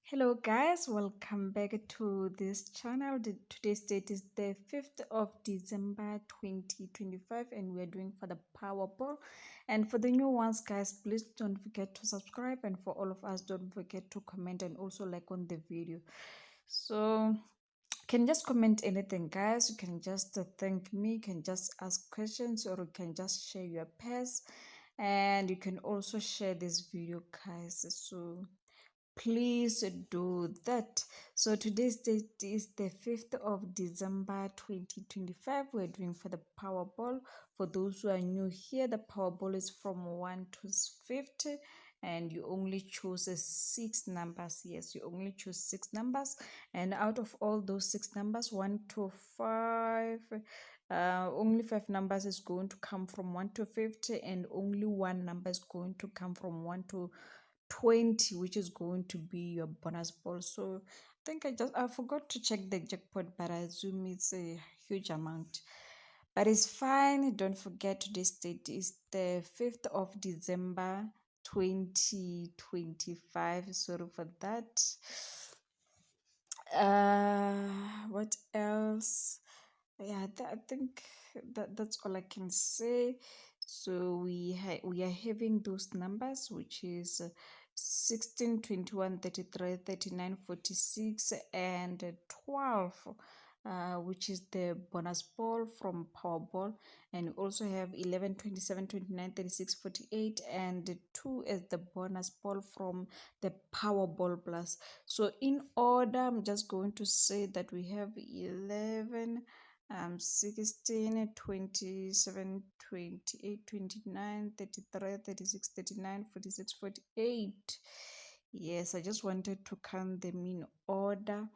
Hello guys, welcome back to this channel. Today's date is the 5th of December 2025 and we are doing for the Powerball. And for the new ones guys, please don't forget to subscribe, and for all of us, don't forget to comment and also like on the video. So you can just comment anything guys. You can just thank me, you can just ask questions, or you can just share your pairs, and you can also share this video guys. So please do that. So today's date is the 5th of December 2025. We're doing for the Powerball. For those who are new here, the Powerball is from 1 to 50 and you only choose 6 numbers. Yes, you only choose 6 numbers, and out of all those 6 numbers, 1 to 5, only 5 numbers is going to come from 1 to 50, and only one number is going to come from 1 to 20, which is going to be your bonus ball. So I think I forgot to check the jackpot, but I assume it's a huge amount, but it's fine. Don't forget, today's date is the 5th of December 2025. Sorry for that. What else? Yeah, I think that's all I can say. So we are having those numbers, which is 16, 21, 33, 39, 46, and 12, which is the bonus ball from Powerball. And we also have 11, 27, 29, 36, 48, and 2 as the bonus ball from the Powerball Plus. So in order, I'm just going to say that we have 11, 16, 27, 28, 29, 33, 36, 39, 46, 48. Yes, I just wanted to count them in order,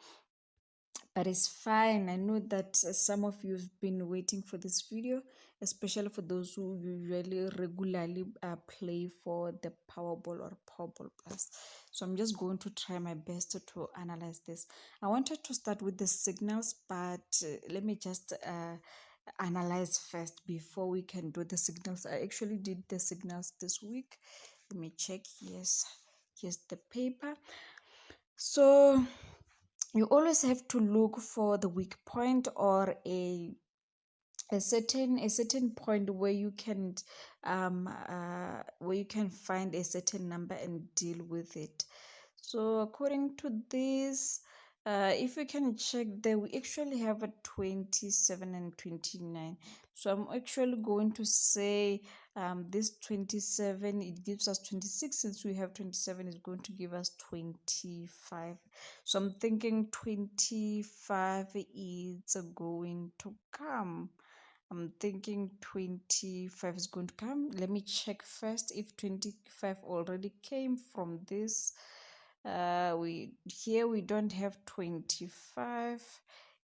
but it's fine. I know that some of you have been waiting for this video, especially for those who usually regularly play for the Powerball or Powerball Plus. So I'm just going to try my best to analyze this. I wanted to start with the signals, but let me just analyze first before we can do the signals. I actually did the signals this week. Let me check. Yes, here's the paper. So you always have to look for the weak point, or a certain point where you can find a certain number and deal with it. So according to this, if you can check there, we actually have a 27 and 29. So I'm actually going to say this 27, it gives us 26. Since we have 27, is going to give us 25. So I'm thinking 25 is going to come. I'm thinking 25 is going to come. Let me check first if 25 already came from this. We don't have 25.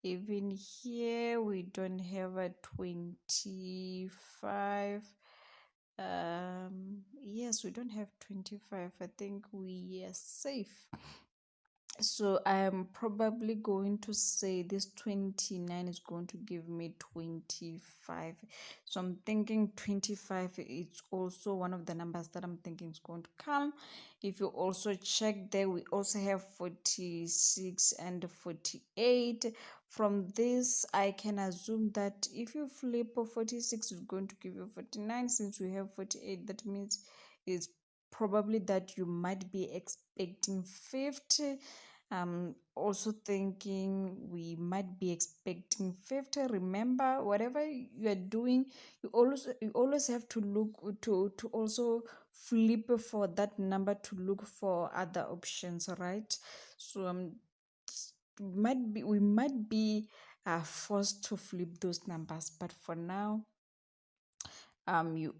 Even here we don't have a 25. Yes, we don't have 25. I think we are safe. So I'm probably going to say this 29 is going to give me 25. So I'm thinking 25 is also one of the numbers that I'm thinking is going to come. If you also check there, we also have 46 and 48. From this, I can assume that if you flip 46, it's going to give you 49. Since we have 48, that means it's probably that you might be expecting 50. Also thinking we might be expecting 50. Remember, whatever you are doing, you always have to look to also flip for that number, to look for other options, right? So we might be forced to flip those numbers, but for now, you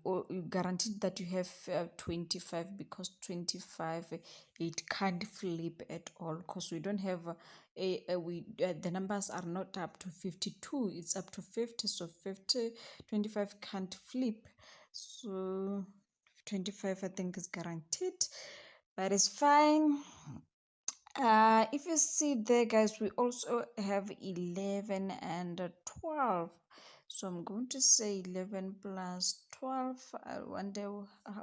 guaranteed that you have 25, because 25 it can't flip at all, because we don't have the numbers are not up to 52, it's up to 50. So 50, 25 can't flip. So 25 I think is guaranteed, but it's fine. If you see there guys, we also have 11 and 12. So I'm going to say 11 plus 12. I wonder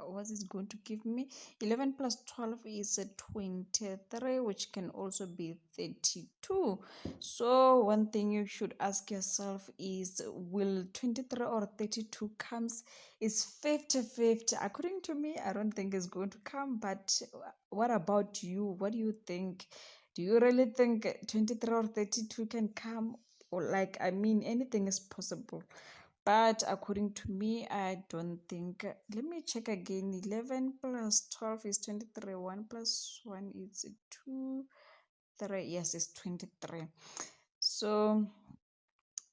what is going to give me. 11 plus 12 is a 23, which can also be 32. So one thing you should ask yourself is, will 23 or 32 comes? Is 50-50. According to me, I don't think it's going to come, but what about you? What do you think? Do you really think 23 or 32 can come? Or like, I mean, anything is possible. But according to me, I don't think. Let me check again. 11 plus 12 is 23. 1 plus 1 is 2. 3. Yes, it's 23. So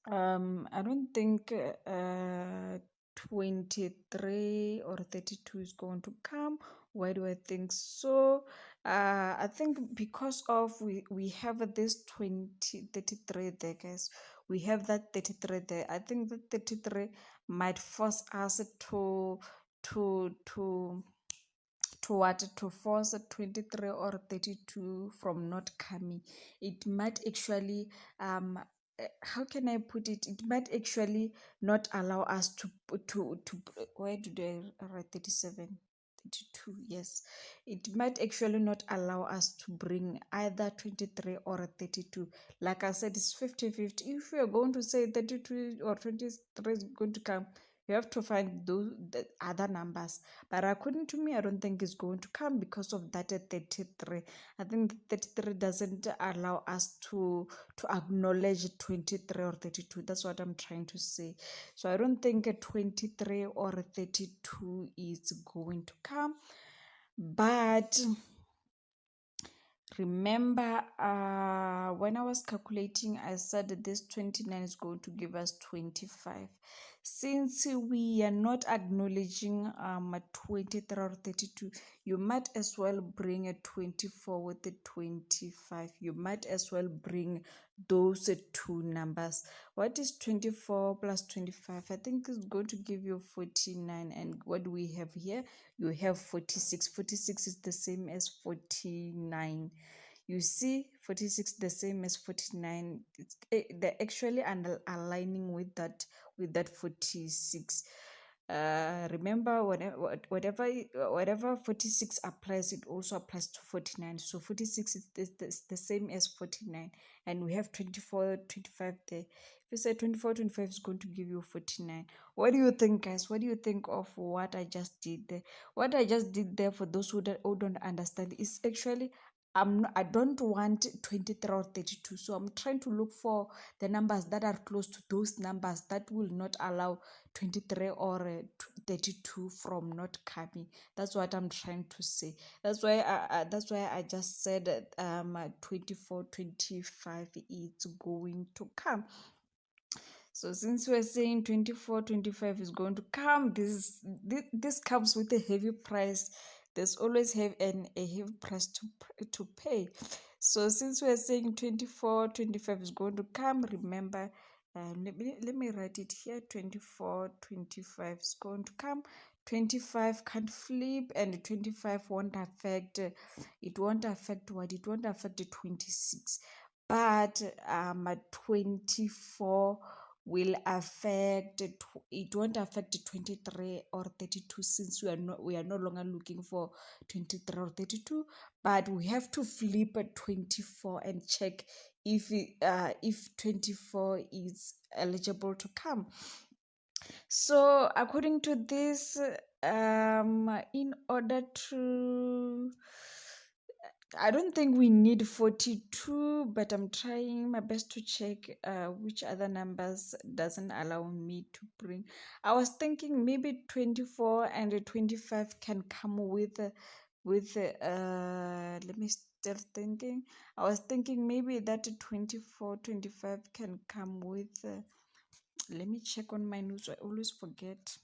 I don't think 23 or 32 is going to come. Why do I think so? I think because of we have this 33 there, guys. We have that 33 there. I think that 33 might force us to what, to force a 23 or 32 from not coming. It might actually how can I put it, it might actually not allow us to where do they write 37, 32? Yes, it might actually not allow us to bring either 23 or 32. Like I said, it's 50-50. If you're going to say 32 or 23 is going to come, you have to find those the other numbers. But according to me, I don't think it's going to come because of that 33. I think 33 doesn't allow us to acknowledge 23 or 32. That's what I'm trying to say. So I don't think a 23 or 32 is going to come. But remember, when I was calculating, I said that this 29 is going to give us 25. Since we are not acknowledging a 23 or 32, you might as well bring a 24 with the 25. You might as well bring those two numbers. What is 24 plus 25? I think it's going to give you 49. And what do we have here? You have 46. 46 is the same as 49. You see, 46 the same as 49. They're actually aligning with that 46. Remember, whatever 46 applies, it also applies to 49. So 46 is the same as 49, and we have 24, 25 there. If you say 24, 25 is going to give you 49. What do you think, guys? What do you think of what I just did there? What I just did there, for those who don't understand, is actually I don't want 23 or 32. So I'm trying to look for the numbers that are close to those numbers that will not allow 23 or 32 from not coming. That's what I'm trying to say. That's why I just said that 24, 25 is going to come. So since we're saying 24, 25 is going to come, this comes with a heavy price. There's always a heavy price to pay. So since we're saying 24, 25 is going to come, remember, let me write it here. 24, 25 is going to come. 25 can't flip, and 25 won't affect, it won't affect what? It won't affect the 26. But 24 will affect it won't affect 23 or 32, since we are no longer looking for 23 or 32, but we have to flip a 24 and check if 24 is eligible to come. So according to this, in order to, I don't think we need 42, but I'm trying my best to check which other numbers doesn't allow me to bring. I was thinking maybe 24 and 25 can come let me still thinking. I was thinking maybe that 24, 25 can come with let me check on my notes. I always forget.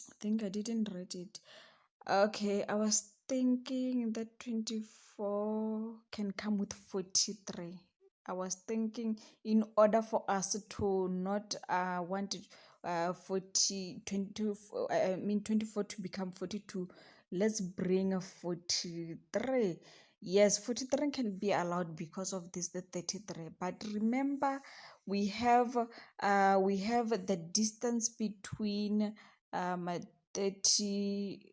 I think I didn't write it. Okay, I was thinking that 24 can come with 43. I was thinking, in order for us to not want 40, 20, I mean 24 to become 42, let's bring a 43. Yes, 43 can be allowed because of this the 33. But remember, we have the distance between 30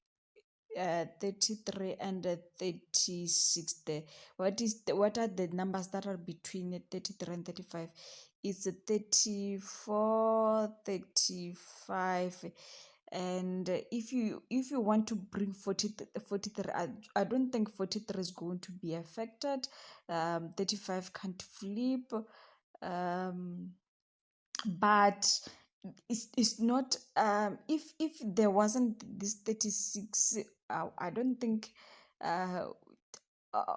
33 and 36 there. What are the numbers that are between 33 and 35? It's 34, 35. And if you want to bring 43, I don't think 43 is going to be affected. 35 can't flip. um but it's not, if there wasn't this 36, I don't think uh, uh,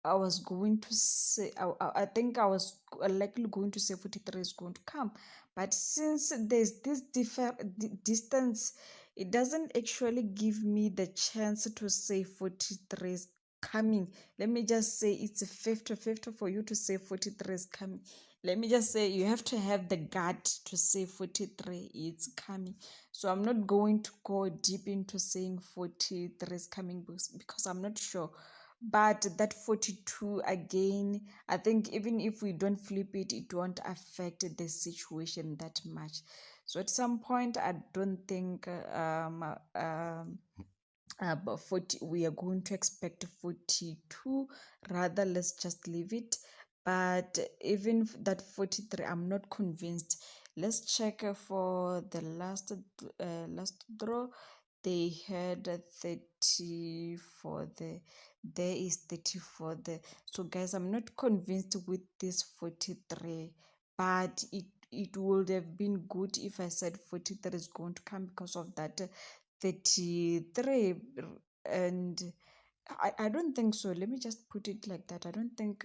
I was going to say, I think I was likely going to say 43 is going to come. But since there's this distance, it doesn't actually give me the chance to say 43 is coming. Let me just say it's a 50-50 for you to say 43 is coming. Let me just say you have to have the gut to say 43 is coming. So I'm not going to go deep into saying 43 is coming because I'm not sure. But that 42 again, I think even if we don't flip it, it won't affect the situation that much. So at some point, I don't think but 40, we are going to expect 42. Rather, let's just leave it. But even that 43, I'm not convinced. Let's check for the last draw. They had a 30 for the, there is 30 for the, so guys, I'm not convinced with this 43. But it would have been good if I said 43 is going to come because of that 33. And I don't think so. Let me just put it like that. I don't think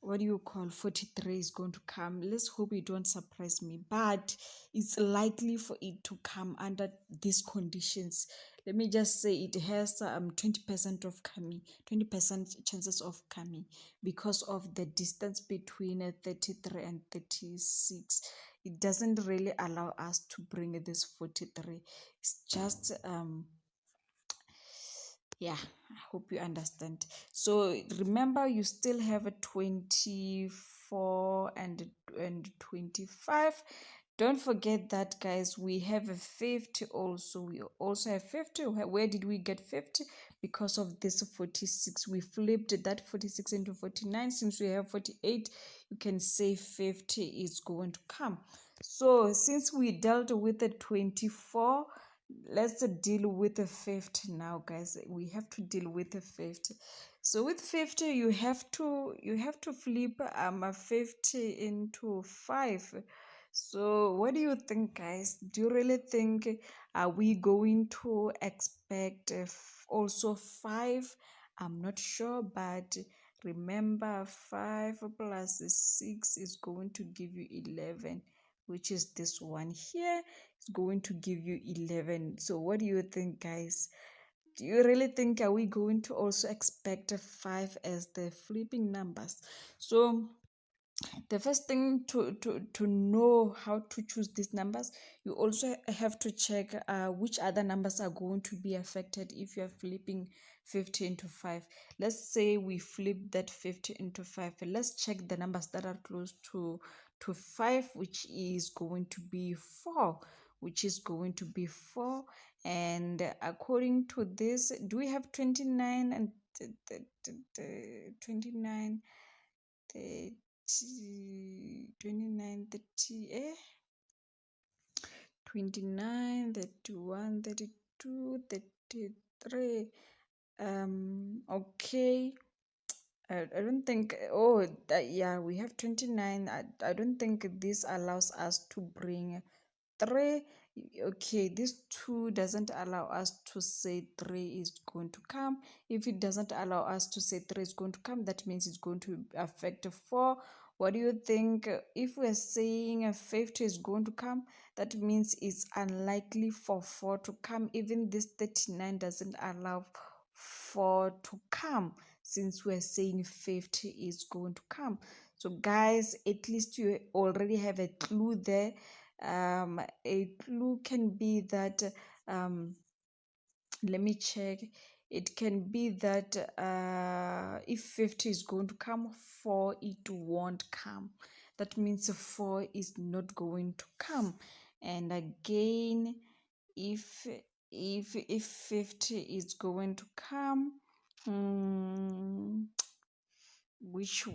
what do you call 43 is going to come. Let's hope it won't surprise me, but it's likely for it to come under these conditions. Let me just say it has 20% of coming, 20% chances of coming because of the distance between 33 and 36. It doesn't really allow us to bring this 43. It's just yeah, I hope you understand. So remember, you still have a 24 and 25. Don't forget that, guys. We have a 50 also. We also have 50. Where did we get 50? Because of this 46. We flipped that 46 into 49. Since we have 48, you can say 50 is going to come. So since we dealt with the 24, let's deal with the 50 now, guys. We have to deal with the 50. So with 50, you have to flip a 50 into 5. So what do you think, guys? Do you really think, are we going to expect also 5? I'm not sure, but remember, 5 plus 6 is going to give you 11, which is this one here. It's going to give you 11. So what do you think, guys? Do you really think, are we going to also expect a 5 as the flipping numbers? So the first thing to know how to choose these numbers, you also have to check which other numbers are going to be affected if you're flipping 50 into 5. Let's say we flip that 50 into 5. Let's check the numbers that are close to 5, which is going to be 4, which is going to be 4. And according to this, do we have 29 and 29, 29, 30, 29, 31, 32, 33. Okay. I don't think, oh, yeah, we have 29. I don't think this allows us to bring 3. Okay, this 2 doesn't allow us to say 3 is going to come. If it doesn't allow us to say 3 is going to come, that means it's going to affect 4. What do you think? If we're saying a 50 is going to come, that means it's unlikely for 4 to come. Even this 39 doesn't allow 4 to come, since we're saying 50 is going to come. So guys, at least you already have a clue there. A clue can be that, let me check. it can be that if 50 is going to come, 4 it won't come. That means 4 is not going to come. And again, if if 50 is going to come, which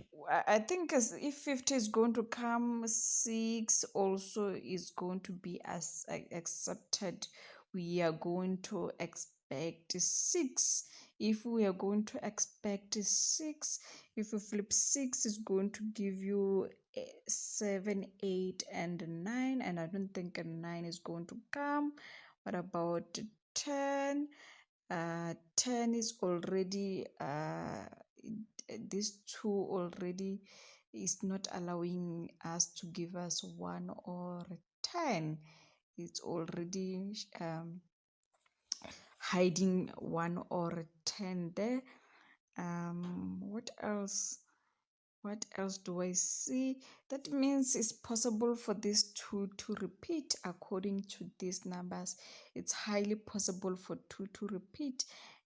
I think as if 50 is going to come, 6 also is going to be as accepted. We are going to expect 6. If we are going to expect 6, if you flip 6 is going to give you 7, 8 and 9, and I don't think a 9 is going to come. What about 10? 10 is already these two already is not allowing us to give us 1 or 10. It's already hiding 1 or 10 there. What else? What else do I see? That means it's possible for these two to repeat according to these numbers. It's highly possible for 2 to repeat.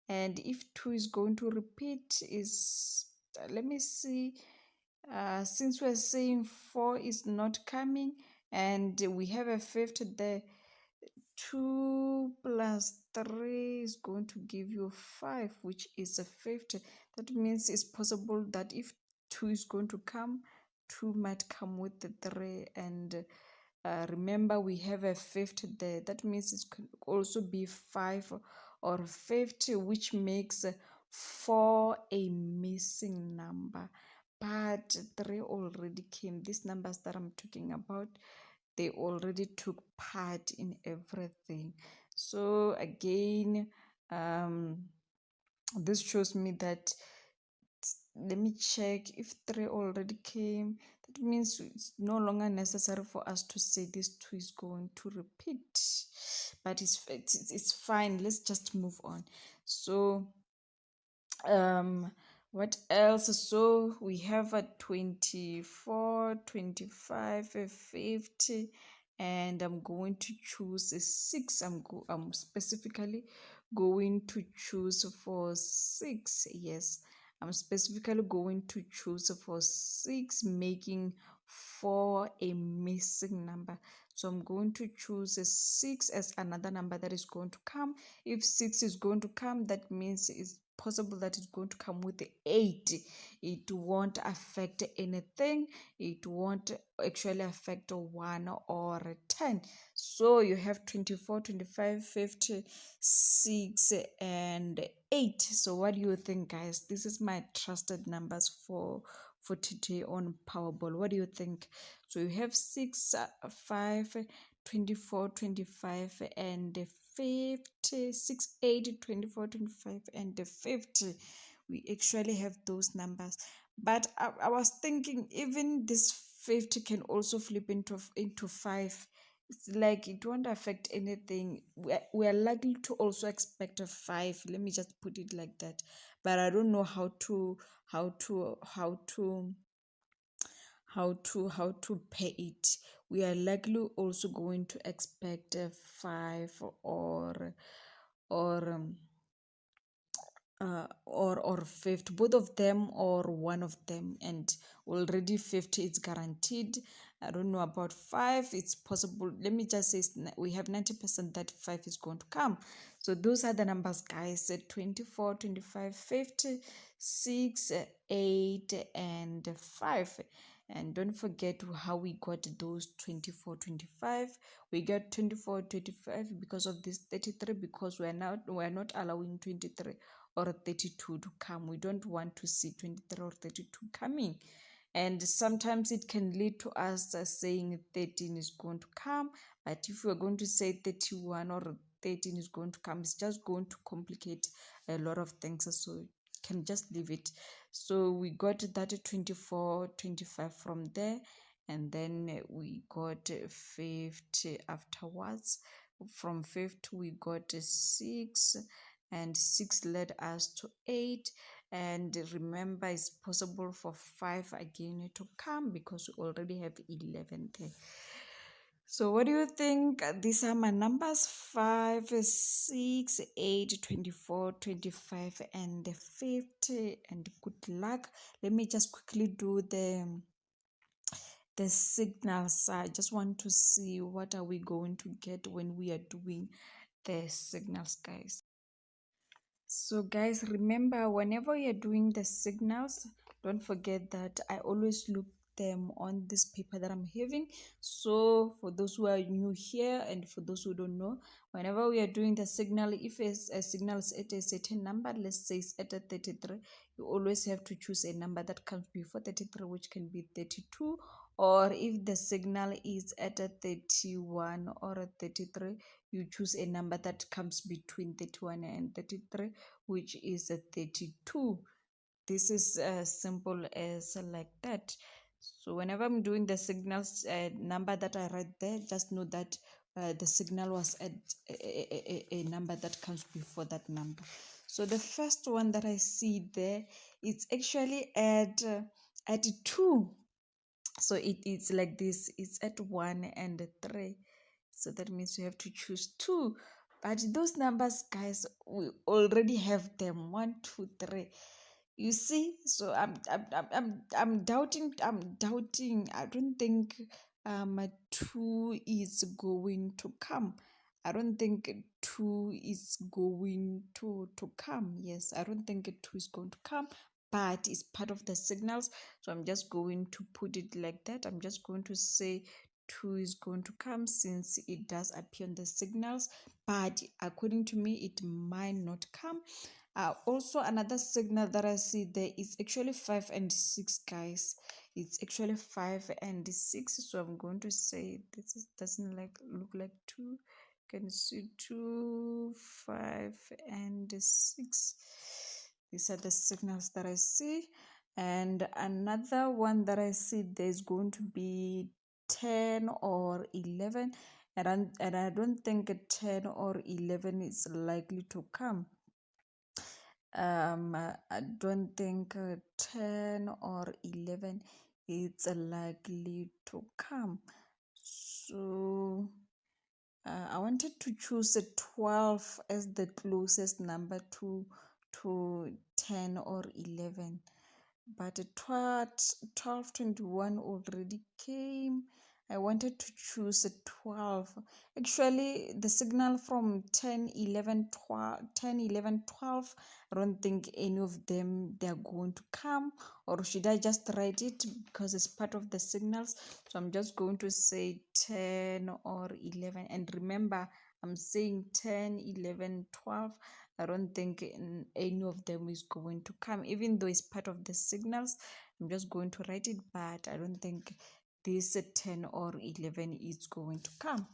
And if 2 is going to repeat, is let me see. Since we're saying 4 is not coming and we have a fifth there, 2 plus 3 is going to give you 5, which is a fifth. That means it's possible that if 2 is going to come, 2 might come with the 3. And remember, we have a fifth there. That means it could also be 5 or 50, which makes 4 a missing number. But 3 already came. These numbers that I'm talking about, they already took part in everything. So again, this shows me that, let me check if 3 already came. That means it's no longer necessary for us to say this 2 is going to repeat, but it's fine. Let's just move on. So what else? So we have a 24, 25, 50, and I'm going to choose a 6. I'm specifically going to choose for 6. Yes, I'm specifically going to choose for 6, making 4 a missing number. So I'm going to choose a 6 as another number that is going to come. If 6 is going to come, that means it's possible that it's going to come with the 8. It won't affect anything. It won't actually affect 1 or 10. So you have 24, 25, 50, 6 and 8. So what do you think, guys? This is my trusted numbers for today on Powerball. What do you think? So you have 6, 5, 24, 25 and 50, 6, 8, 24, 25 and 50. We actually have those numbers. But I was thinking even this 50 can also flip into 5. It's like it won't affect anything. We are likely to also expect a 5. Let me just put it like that. But I don't know how to pay it. We are likely also going to expect a 5 or or fifth, both of them or one of them, and already 50 is guaranteed. I don't know about 5. It's possible. Let me just say we have 90% that 5 is going to come. So those are the numbers, guys. 24, 25, 50, 6, 8 and 5. And don't forget how we got those 24, 25. We got 24, 25 because of this 33, because we're not allowing 23 or 32 to come. We don't want to see 23 or 32 coming. And sometimes it can lead to us saying 13 is going to come. But if we're going to say 31 or 13 is going to come, it's just going to complicate a lot of things. So you can just leave it. So we got that 24, 25 from there. And then we got 50 afterwards. From 50 we got 6, and 6 led us to 8. And remember, it's possible for 5 again to come because we already have 11 there. So what do you think? These are my numbers: 5, 6, 8, 24, 25, and 50. And good luck. Let me just quickly do the signals. I just want to see what are we going to get when we are doing the signals, guys. So guys, remember, whenever you're doing the signals, don't forget that I always look them on this paper that I'm having. So for those who are new here and for those who don't know, whenever we are doing the signal, if it's a signal is at a certain number, let's say it's at a 33, you always have to choose a number that comes before 33, which can be 32. Or if the signal is at a 31 or a 33, you choose a number that comes between 31 and 33, which is a 32. This is as simple as like that. So whenever I'm doing the signals number that I write there, just know that the signal was at a number that comes before that number. So the first one that I see there, it's actually at 2. So it's like this. It's at 1 and 3. So that means you have to choose 2. But those numbers, guys, we already have them: 1, 2, 3. You see? So I'm doubting. I don't think 2 is going to come. I don't think 2 is going to come. Yes, I don't think 2 is going to come, but it's part of the signals. So I'm just going to put it like that. I'm just going to say 2 is going to come since it does appear on the signals, but according to me, it might not come. Also, another signal that I see there is actually 5 and 6, guys. It's actually 5 and 6. So I'm going to say doesn't like look like 2. Can you see 2, 5, and 6? These are the signals that I see. And another one that I see, there's going to be 10 or 11. And I don't think a 10 or 11 is likely to come. I don't think 10 or 11 is likely to come. So I wanted to choose a 12 as the closest number to 10 or 11, but 12 21 already came. I wanted to choose a 12. Actually, the signal from 10 11 12 10 11 12, I don't think any of them they're going to come. Or should I just write it because it's part of the signals? So I'm just going to say 10 or 11. And remember, I'm saying 10 11 12. I don't think any of them is going to come, even though it's part of the signals. I'm just going to write it, but I don't think this 10 or 11 is going to come.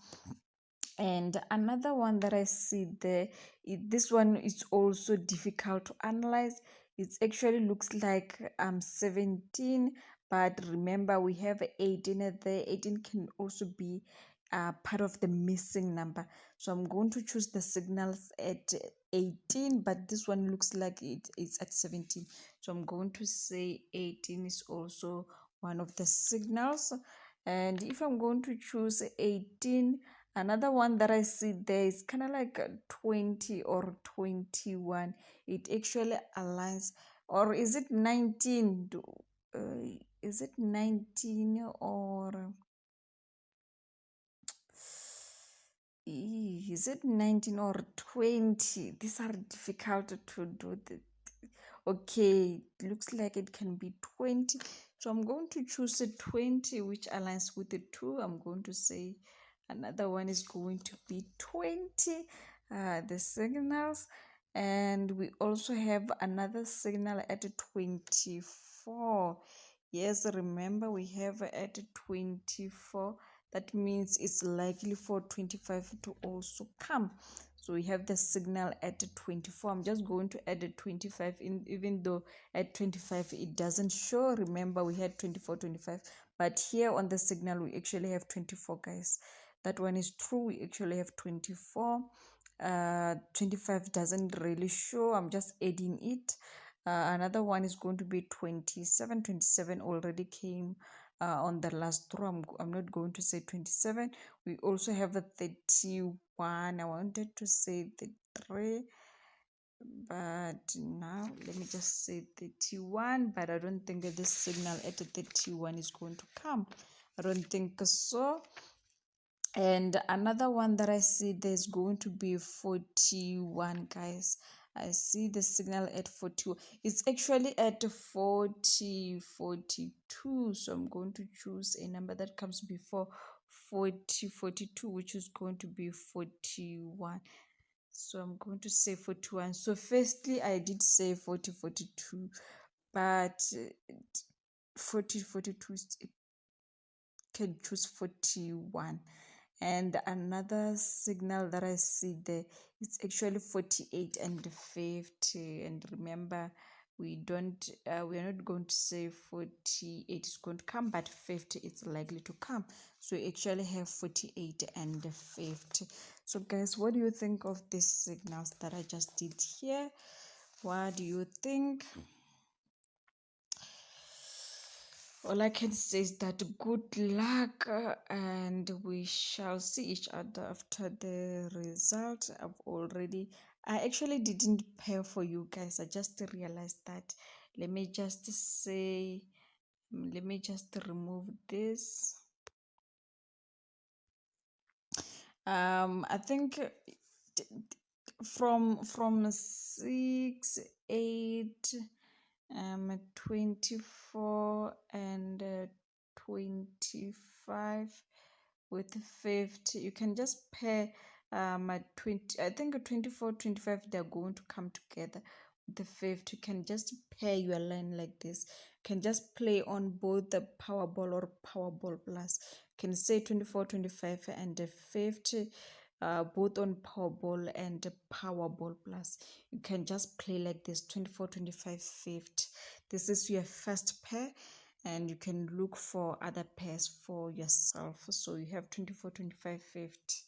And another one that I see there, this one is also difficult to analyze. It actually looks like 17, but remember we have 18 there. 18 can also be part of the missing number. So I'm going to choose the signals at 18, but this one looks like it's at 17. So I'm going to say 18 is also one of the signals. And if I'm going to choose 18, another one that I see there is kind of like 20 or 21. It actually aligns. Or is it 19? Is it 19 or is it 19 or 20? These are difficult to do. Okay, it looks like it can be 20. So I'm going to choose a 20, which aligns with the 2. I'm going to say another one is going to be 20. The signals. And we also have another signal at 24. Yes, remember we have at 24. That means it's likely for 25 to also come. So we have the signal at 24. I'm just going to add a 25 in, even though at 25 it doesn't show. Remember we had 24, 25, but here on the signal we actually have 24, guys. That one is true. We actually have 24. 25 doesn't really show. I'm just adding it. Another one is going to be 27. 27 already came. on the last row. I'm not going to say 27. We also have a 31. I wanted to say the 3, but now let me just say 31. But I don't think that this signal at 31 is going to come. I don't think so. And another one that I see, there's going to be 41, guys. I see the signal at 41. It's actually at 40, 42. So I'm going to choose a number that comes before 40, 42, which is going to be 41. So I'm going to say 41. So firstly, I did say 40, 42, but 40, 42, it can choose 41. And another signal that I see there, it's actually 48 and 50. And remember, we are not going to say 48 is going to come, but 50 it's likely to come. So we actually have 48 and 50. So guys, what do you think of these signals that I just did here? What do you think? All I can say is that good luck, and we shall see each other after the result. I actually didn't pay for you guys. I just realized that. Let me just say, let me just remove this. I think from 6, 8, 24 and 25 with 50. You can just pair at 20. I think 24, 25, they're going to come together with the 50. You can just pair your line like this. You can just play on both the Powerball or Powerball Plus. You can say 24, 25 and 50, both on Powerball and Powerball Plus. You can just play like this: 24, 25, 50. This is your first pair, and you can look for other pairs for yourself. So you have 24, 25, 50.